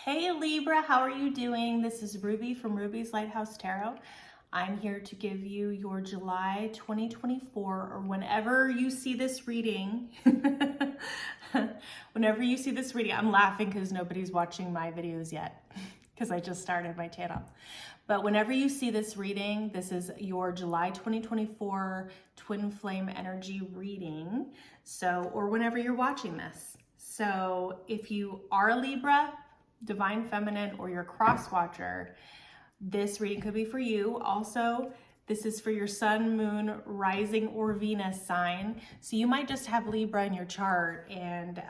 Hey Libra, how are you doing? This is Ruby from Ruby's Lighthouse Tarot. I'm here to give you your July 2024, or whenever you see this reading. Whenever you see this reading, I'm laughing because nobody's watching my videos yet because I just started my channel. But whenever you see this reading, this is your July 2024 twin flame energy reading. So, or whenever you're watching this. So if you are a Libra, divine feminine, or your cross watcher, this reading could be for you. Also, this is for your sun, moon, rising, or Venus sign. So you might just have Libra in your chart and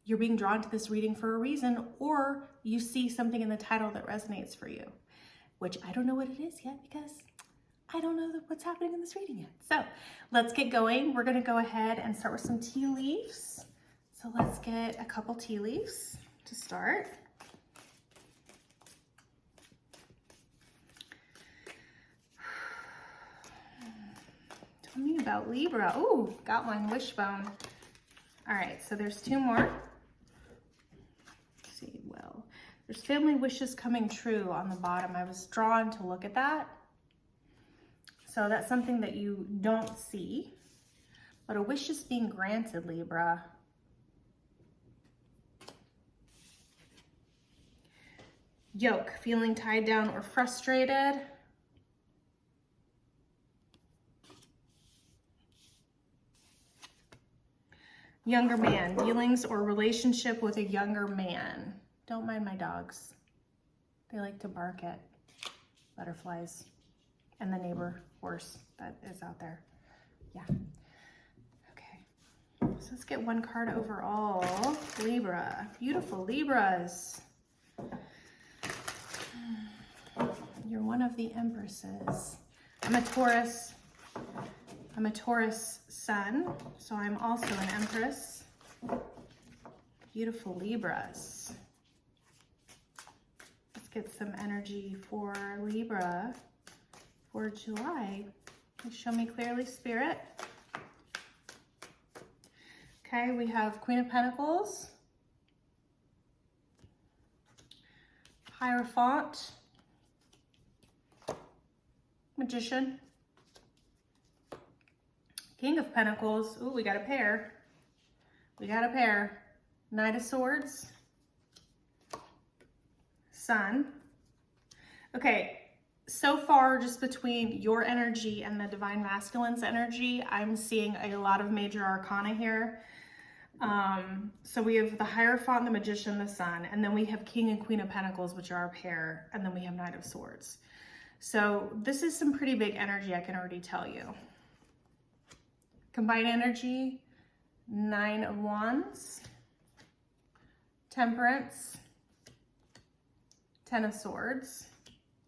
you're being drawn to this reading for a reason, or you see something in the title that resonates for you, which I don't know what it is yet because I don't know what's happening in this reading yet. So let's get going. We're gonna go ahead and start with some tea leaves. So let's get a couple tea leaves to start. Tell me about Libra. Oh, got one wishbone. All right, so there's two more. Let's see, well, there's family wishes coming true on the bottom. I was drawn to look at that. So that's something that you don't see, but a wish is being granted, Libra. Yoke, feeling tied down or frustrated. Younger man, dealings or relationship with a younger man. Don't mind my dogs. They like to bark at butterflies and the neighbor horse that is out there. Yeah. Okay. So let's get one card overall. Libra. Beautiful Libras. You're one of the empresses. I'm a Taurus sun, so I'm also an empress. Beautiful Libras. Let's get some energy for Libra for July. Please show me clearly, Spirit. Okay, we have Queen of Pentacles, Hierophant, Magician, King of Pentacles. Ooh, we got a pair. We got a pair. Knight of Swords, Sun. Okay, so far just between your energy and the divine masculine's energy, I'm seeing a lot of major arcana here. So we have the Hierophant, the Magician, the Sun, and then we have King and Queen of Pentacles, which are a pair, and then we have Knight of Swords. So this is some pretty big energy, I can already tell you. Combined energy, 9 of Wands, Temperance, 10 of Swords,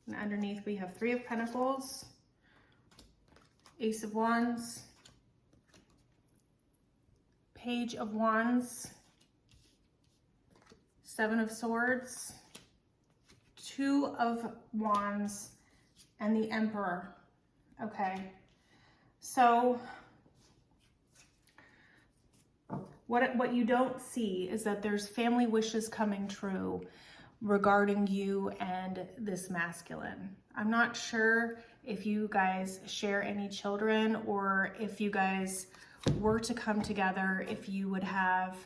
and underneath we have 3 of Pentacles, Ace of Wands, Page of Wands, 7 of Swords, 2 of Wands, and the Emperor. Okay, so what you don't see is that there's family wishes coming true regarding you and this masculine. I'm not sure if you guys share any children, or if you guys were to come together, if you would have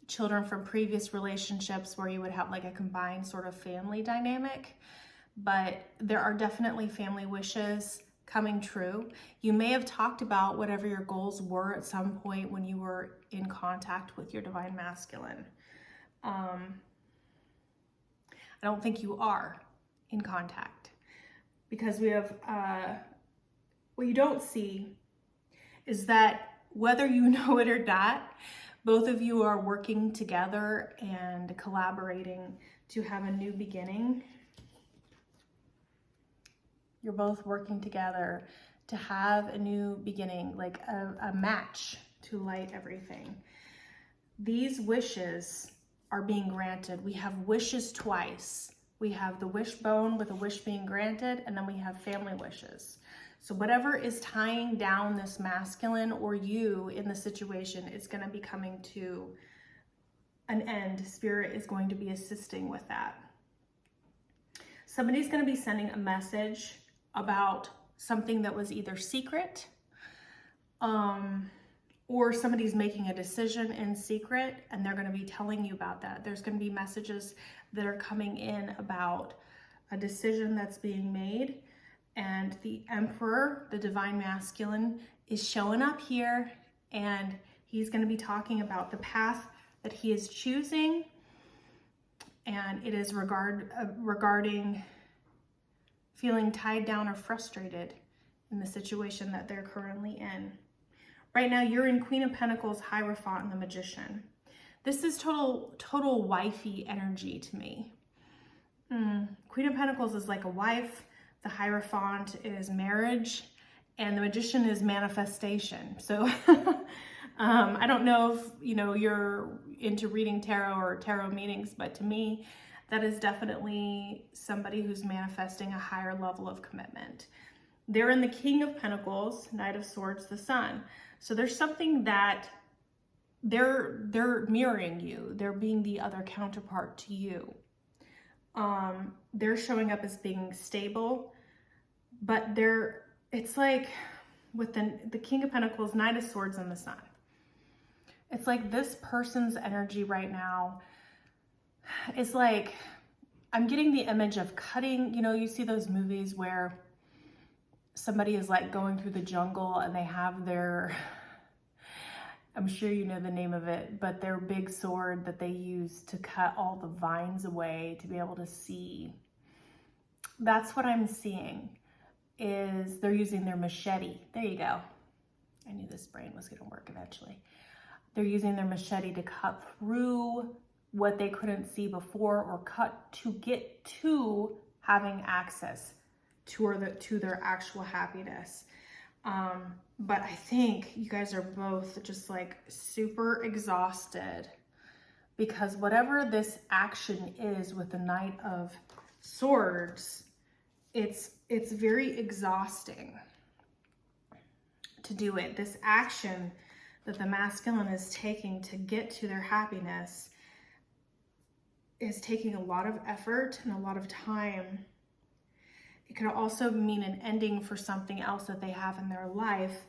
children from previous relationships where you would have like a combined sort of family dynamic. But there are definitely family wishes coming true. You may have talked about whatever your goals were at some point when you were in contact with your divine masculine. I don't think you are in contact, because we have, what you don't see is that whether you know it or not, both of you are working together and collaborating to have a new beginning. You're both working together to have a new beginning, like a match to light everything. These wishes are being granted. We have wishes twice. We have the wishbone with a wish being granted, and then we have family wishes. So whatever is tying down this masculine or you in the situation is going to be coming to an end. Spirit is going to be assisting with that. Somebody's going to be sending a message about something that was either secret, or somebody's making a decision in secret, and they're going to be telling you about that. There's going to be messages that are coming in about a decision that's being made, and the Emperor, the divine masculine, is showing up here, and he's going to be talking about the path that he is choosing, and it is regarding feeling tied down or frustrated in the situation that they're currently in. Right now, you're in Queen of Pentacles, Hierophant, and the Magician. This is total wifey energy to me. Queen of Pentacles is like a wife. The Hierophant is marriage. And the Magician is manifestation. So I don't know if you're into reading tarot or tarot meetings, but to me, that is definitely somebody who's manifesting a higher level of commitment. They're in the King of Pentacles, Knight of Swords, the Sun. So there's something that they're mirroring you. They're being the other counterpart to you. They're showing up as being stable, but it's like with the King of Pentacles, Knight of Swords, and the Sun. It's like this person's energy right now is like, I'm getting the image of cutting, you see those movies where somebody is like going through the jungle and they have their, I'm sure you know the name of it, but their big sword that they use to cut all the vines away to be able to see. That's what I'm seeing, is they're using their machete. There you go. I knew this brain was going to work eventually. They're using their machete to cut through what they couldn't see before, or cut to get to having access to their actual happiness. But I think you guys are both just like super exhausted, because whatever this action is with the Knight of Swords, it's very exhausting to do it. This action that the masculine is taking to get to their happiness is taking a lot of effort and a lot of time. It could also mean an ending for something else that they have in their life.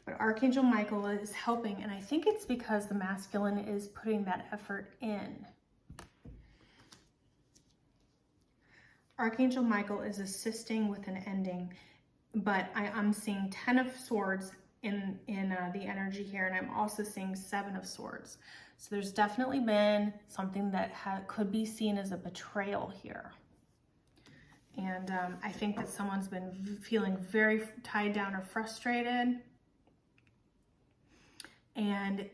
But Archangel Michael is helping, and I think it's because the masculine is putting that effort in. Archangel Michael is assisting with an ending, but I'm seeing 10 of Swords in the energy here, and I'm also seeing 7 of Swords. So there's definitely been something that could be seen as a betrayal here. And I think that someone's been feeling very tied down or frustrated. And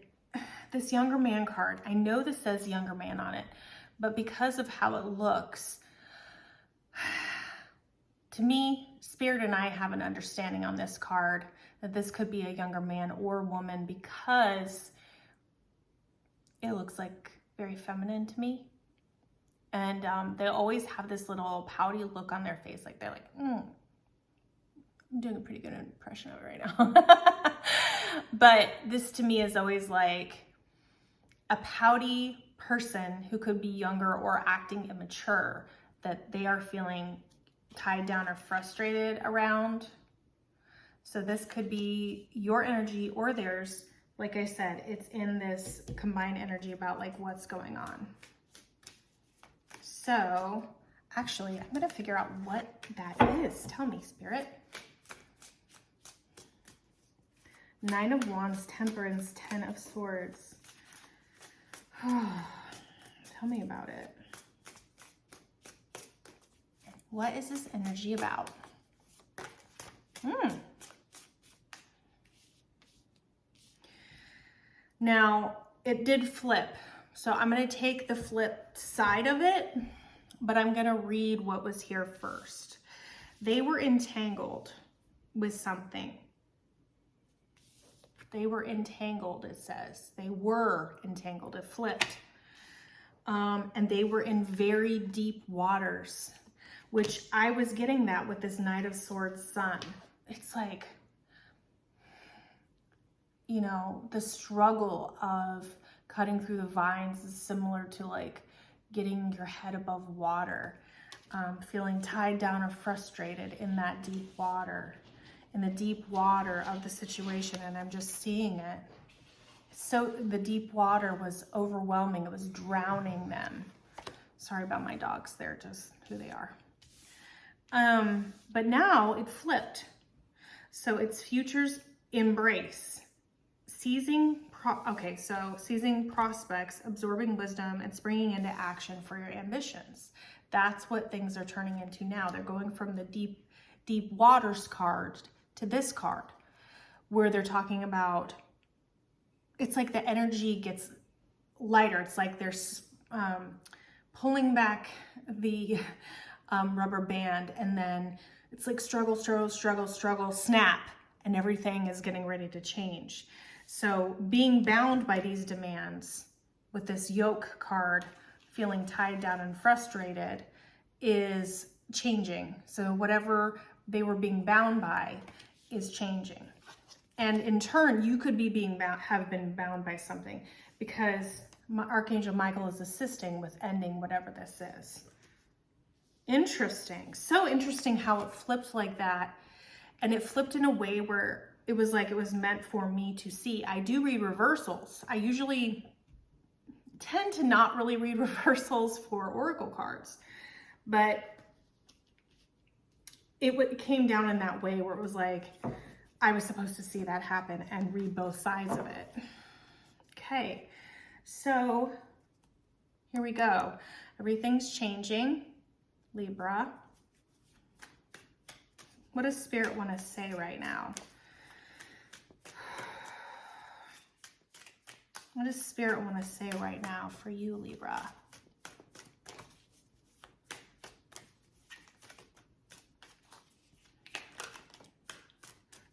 this younger man card, I know this says younger man on it, but because of how it looks, to me, Spirit and I have an understanding on this card that this could be a younger man or woman, because it looks like very feminine to me. And they always have this little pouty look on their face, like they're like, I'm doing a pretty good impression of it right now. But this to me is always like a pouty person who could be younger or acting immature, that they are feeling tied down or frustrated around. So this could be your energy or theirs. Like I said, it's in this combined energy about like what's going on. So actually, I'm going to figure out what that is. Tell me, Spirit. 9 of Wands, Temperance, 10 of Swords. Tell me about it. What is this energy about? Now, it did flip. So I'm going to take the flipped side of it, but I'm going to read what was here first. They were entangled with something. They were entangled, it says. They were entangled. It flipped. And they were in very deep waters, which I was getting that with this Knight of Swords Sun. It's like, the struggle of Cutting through the vines is similar to like getting your head above water, feeling tied down or frustrated in that deep water, in the deep water of the situation. And I'm just seeing it. So the deep water was overwhelming. It was drowning them. Sorry about my dogs. They're just who they are. But now it flipped. So it's future's embrace, seizing prospects, absorbing wisdom, and springing into action for your ambitions. That's what things are turning into now. They're going from the deep waters card to this card, where they're talking about, it's like the energy gets lighter. It's like they're pulling back the rubber band, and then it's like struggle, snap, and everything is getting ready to change. So being bound by these demands with this yoke card, feeling tied down and frustrated, is changing. So whatever they were being bound by is changing. And in turn, you could be have been bound by something, because Archangel Michael is assisting with ending whatever this is. Interesting. So interesting how it flipped like that. And it flipped in a way where it was like it was meant for me to see. I do read reversals. I usually tend to not really read reversals for oracle cards, but it came down in that way where it was like I was supposed to see that happen and read both sides of it. Okay, so here we go. Everything's changing, Libra. What does Spirit want to say right now? What does Spirit want to say right now for you, Libra?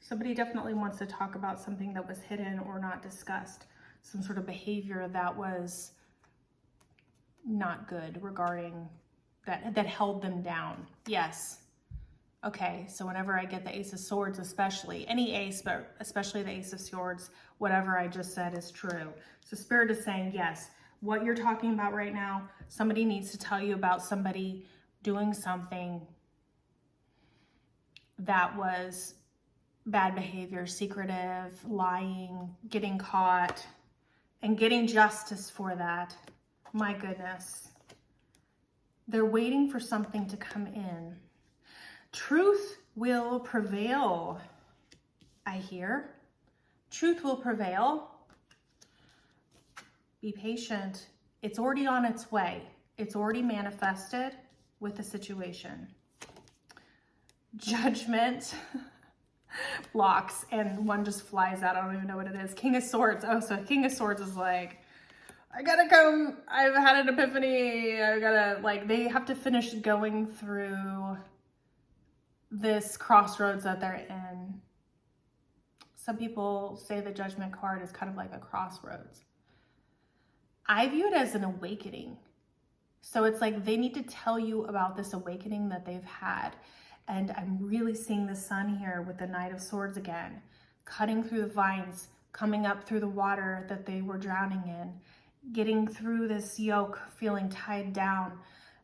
Somebody definitely wants to talk about something that was hidden or not discussed. Some sort of behavior that was not good regarding that held them down. Yes. Okay, so whenever I get the Ace of Swords, especially, any ace, but especially the Ace of Swords, whatever I just said is true. So Spirit is saying, yes, what you're talking about right now, somebody needs to tell you about somebody doing something that was bad behavior, secretive, lying, getting caught, and getting justice for that. My goodness. They're waiting for something to come in. Truth will prevail, I hear. Truth will prevail. Be patient. It's already on its way. It's already manifested with the situation. Judgment blocks, and one just flies out. I don't even know what it is. King of Swords. Oh, so King of Swords is like, I gotta come. I've had an epiphany. I gotta, like, they have to finish going through this crossroads that they're in. Some people say the Judgment card is kind of like a crossroads. I view it as an awakening. So it's like they need to tell you about this awakening that they've had. And I'm really seeing the sun here with the Knight of Swords again, cutting through the vines, coming up through the water that they were drowning in, getting through this yoke, feeling tied down.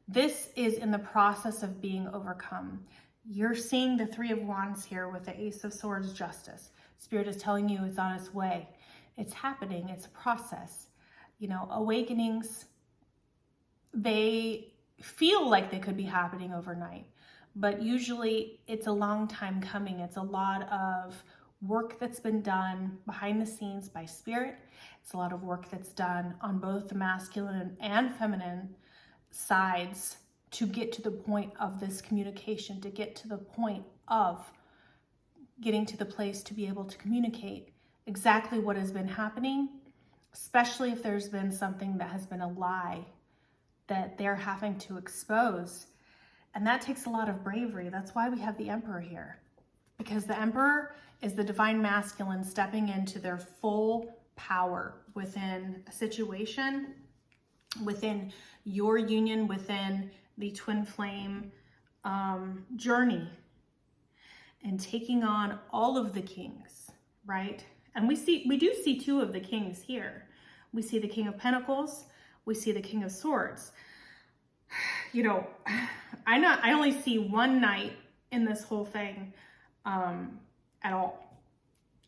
This is in the process of being overcome. You're seeing the Three of Wands here with the Ace of Swords, justice. Spirit is telling you it's on its way. It's happening. It's a process. You know, awakenings, they feel like they could be happening overnight, but usually it's a long time coming. It's a lot of work that's been done behind the scenes by Spirit. It's a lot of work that's done on both the masculine and feminine sides to get to the point of this communication, to get to the point of getting to the place to be able to communicate exactly what has been happening, especially if there's been something that has been a lie that they're having to expose. And that takes a lot of bravery. That's why we have the Emperor here, because the Emperor is the divine masculine stepping into their full power within a situation, within your union, within the twin flame journey, and taking on all of the kings, right? And we do see two of the kings here. We see the King of Pentacles. We see the King of Swords. You know, I only see one knight in this whole thing at all.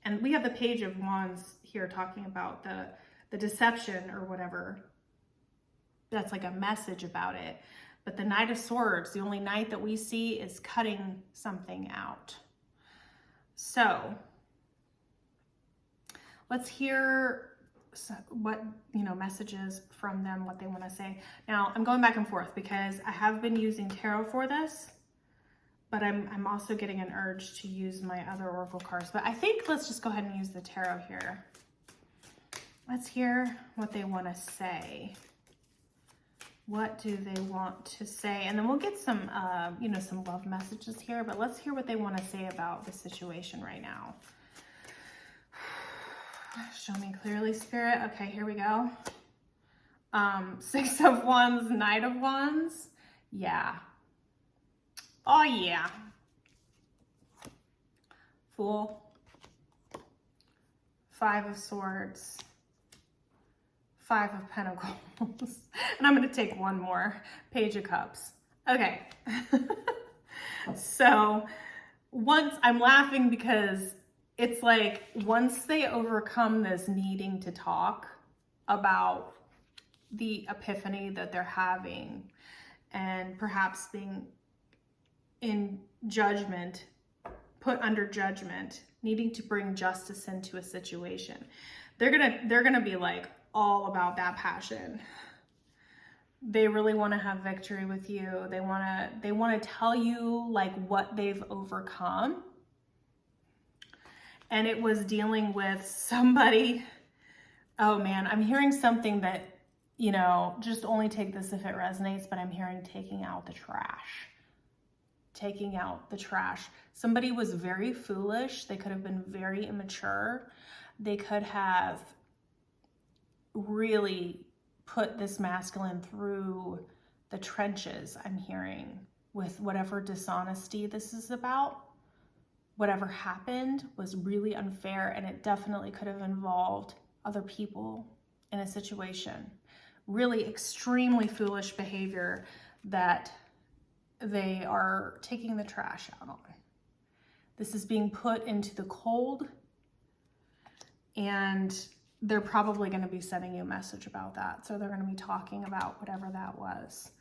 And we have the Page of Wands here talking about the deception or whatever. That's like a message about it. But the Knight of Swords, the only knight that we see, is cutting something out. So let's hear what, you know, messages from them, what they want to say. Now, I'm going back and forth because I have been using tarot for this, but I'm also getting an urge to use my other oracle cards. But I think let's just go ahead and use the tarot here. Let's hear what they want to say. What do they want to say? And then we'll get some, you know, some love messages here, but let's hear what they want to say about the situation right now. Show me clearly, Spirit. Okay, here we go. Six of Wands, Knight of Wands. Yeah. Oh, yeah. Fool. Five of Swords. Five of Pentacles. And I'm going to take one more. Page of Cups. Okay. So once I'm laughing because it's like once they overcome this needing to talk about the epiphany that they're having and perhaps being in judgment, put under judgment, needing to bring justice into a situation, they're gonna be like all about that passion. They really want to have victory with you. They want to tell you like what they've overcome. And it was dealing with somebody. Oh man, I'm hearing something that, you know, just only take this if it resonates, but I'm hearing taking out the trash. Taking out the trash. Somebody was very foolish. They could have been very immature. They could have really put this masculine through the trenches, I'm hearing, with whatever dishonesty this is about. Whatever happened was really unfair, and it definitely could have involved other people in a situation. Really extremely foolish behavior that they are taking the trash out on. This is being put into the cold, and they're probably going to be sending you a message about that. So they're going to be talking about whatever that was.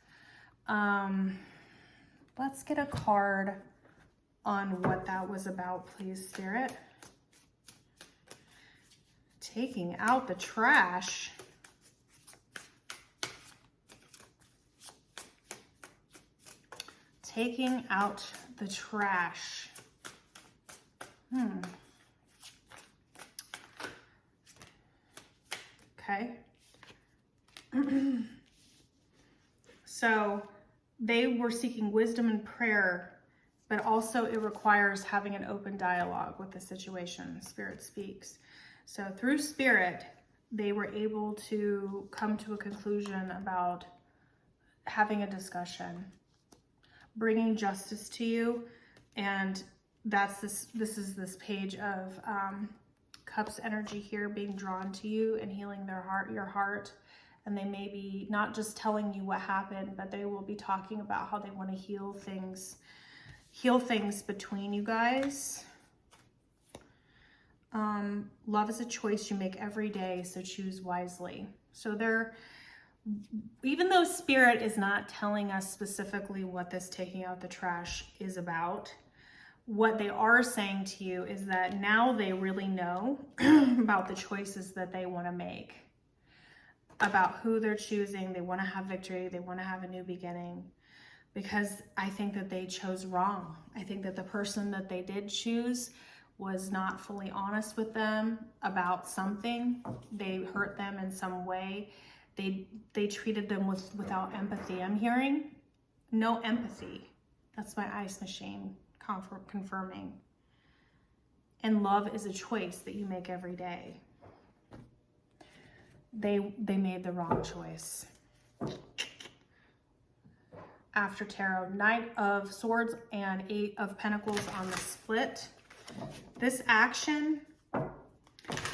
Let's get a card on what that was about, please, Spirit. Taking out the trash. Taking out the trash. Okay. So they were seeking wisdom and prayer, but also it requires having an open dialogue with the situation. Spirit speaks. So through Spirit, they were able to come to a conclusion about having a discussion, bringing justice to you. And that's this is this page of Cups energy here being drawn to you and healing your heart. And they may be not just telling you what happened, but they will be talking about how they want to heal things between you guys. Love is a choice you make every day, so choose wisely. So even though Spirit is not telling us specifically what this taking out the trash is about, what they are saying to you is that now they really know about the choices that they want to make, about who they're choosing. They want to have victory. They want to have a new beginning, because I think that they chose wrong. I think that the person that they did choose was not fully honest with them about something. They hurt them in some way. They treated them without empathy. I'm hearing no empathy. That's my ice machine confirming. And love is a choice that you make every day. They made the wrong choice. After tarot, Knight of Swords and Eight of Pentacles on the split. This action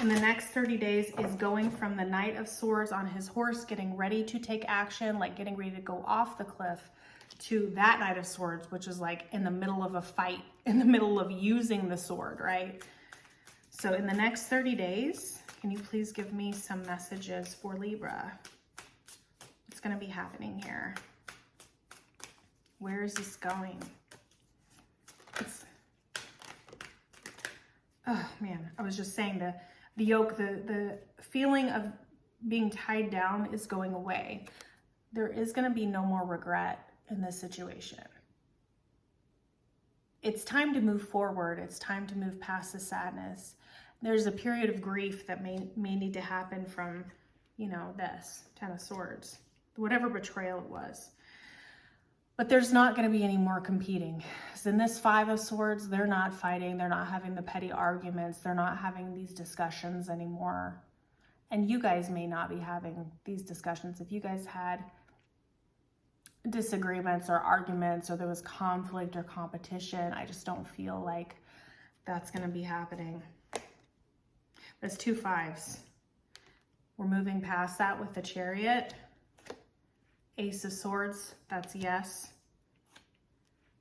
in the next 30 days is going from the Knight of Swords on his horse, getting ready to take action, like getting ready to go off the cliff, to that Knight of Swords, which is like in the middle of a fight, in the middle of using the sword, right? So in the next 30 days, can you please give me some messages for Libra? What's going to be happening here? Where is this going? Oh man, I was just saying the yoke, the feeling of being tied down is going away. There is going to be no more regret in this situation. It's time to move forward. It's time to move past the sadness. There's a period of grief that may need to happen from, you know, this Ten of Swords, whatever betrayal it was. But there's not going to be any more competing. So in this Five of Swords, they're not fighting. They're not having the petty arguments. They're not having these discussions anymore. And you guys may not be having these discussions. If you guys had disagreements or arguments, or there was conflict or competition, I just don't feel like that's going to be happening. There's two fives. We're moving past that with the Chariot. Ace of Swords, that's yes.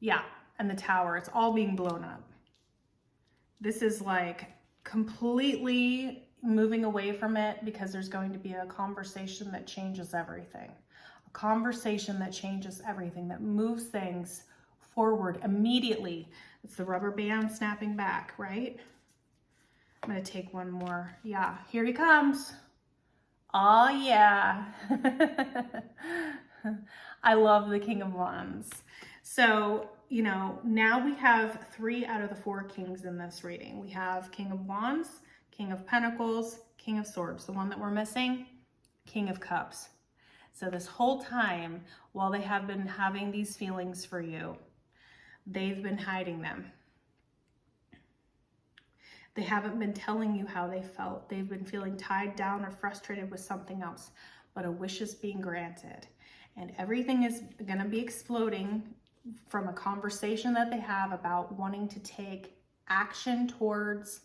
Yeah, and the Tower, it's all being blown up. This is like completely moving away from it because there's going to be a conversation that changes everything. A conversation that changes everything, that moves things forward immediately. It's the rubber band snapping back, right? I'm gonna take one more. Yeah, here he comes. Oh yeah. I love the King of Wands. So, you know, now we have 3 out of the 4 kings in this reading. We have King of Wands, King of Pentacles, King of Swords. The one that we're missing, King of Cups. So this whole time, while they have been having these feelings for you, they've been hiding them. They haven't been telling you how they felt. They've been feeling tied down or frustrated with something else, but a wish is being granted. And everything is going to be exploding from a conversation that they have about wanting to take action towards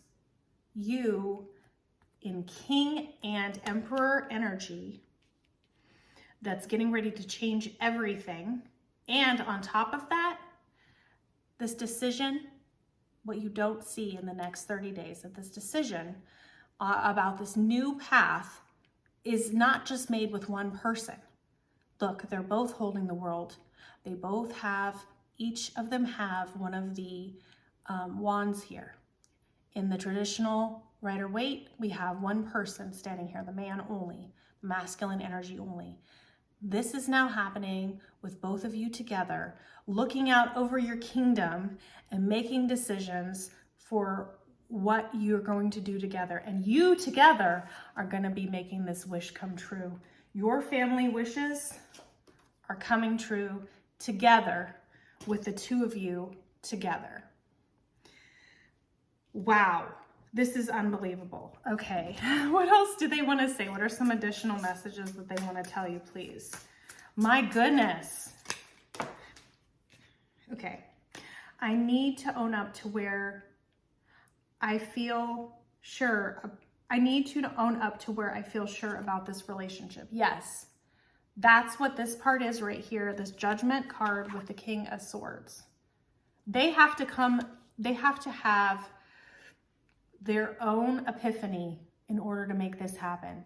you in King and Emperor energy that's getting ready to change everything. And on top of that, this decision, what you don't see in the next 30 days, that this decision about this new path is not just made with one person. Look, they're both holding the world. They both have, each of them have one of the wands here. In the traditional Rider-Waite, we have one person standing here, the man only, masculine energy only. This is now happening with both of you together, looking out over your kingdom and making decisions for what you're going to do together. And you together are going to be making this wish come true. Your family wishes are coming true together with the two of you together. Wow, this is unbelievable. Okay, what else do they want to say? What are some additional messages that they want to tell you, please? My goodness. Okay, I need to own up to where I feel sure. I need to own up to where I feel sure about this relationship. Yes, that's what this part is right here, this Judgment card with the King of Swords. They have to have their own epiphany in order to make this happen.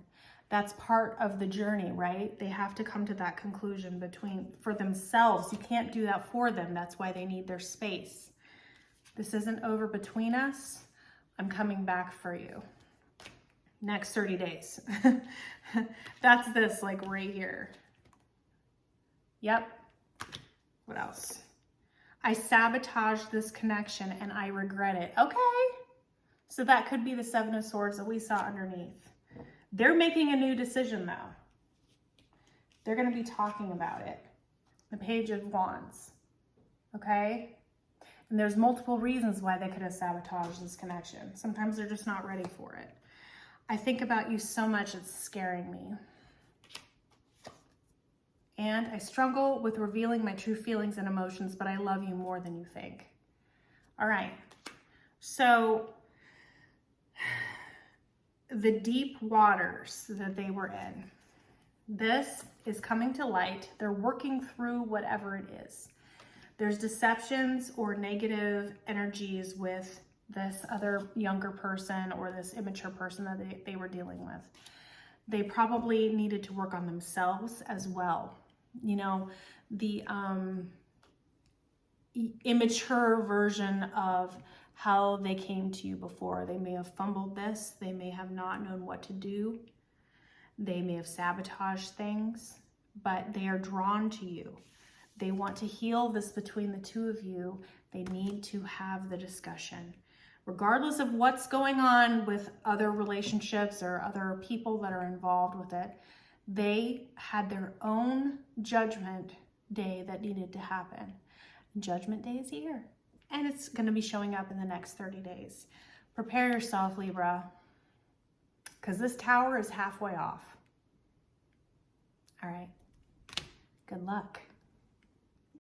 That's part of the journey, right? They have to come to that conclusion for themselves. You can't do that for them. That's why they need their space. This isn't over between us. I'm coming back for you. Next 30 days. That's this, like right here. Yep. What else? I sabotaged this connection and I regret it. Okay. So that could be the Seven of Swords that we saw underneath. They're making a new decision though. They're going to be talking about it. The Page of Wands. Okay? And there's multiple reasons why they could have sabotaged this connection. Sometimes they're just not ready for it. I think about you so much, it's scaring me. And I struggle with revealing my true feelings and emotions, but I love you more than you think. All right. So the deep waters that they were in. This is coming to light. They're working through whatever it is. There's deceptions or negative energies with this other younger person or this immature person that they were dealing with. They probably needed to work on themselves as well. You know, the immature version of how they came to you before. They may have fumbled this. They may have not known what to do. They may have sabotaged things, but they are drawn to you. They want to heal this between the two of you. They need to have the discussion. Regardless of what's going on with other relationships or other people that are involved with it, they had their own judgment day that needed to happen. Judgment Day is here, and it's going to be showing up in the next 30 days. Prepare yourself, Libra, because this tower is halfway off. All right. Good luck.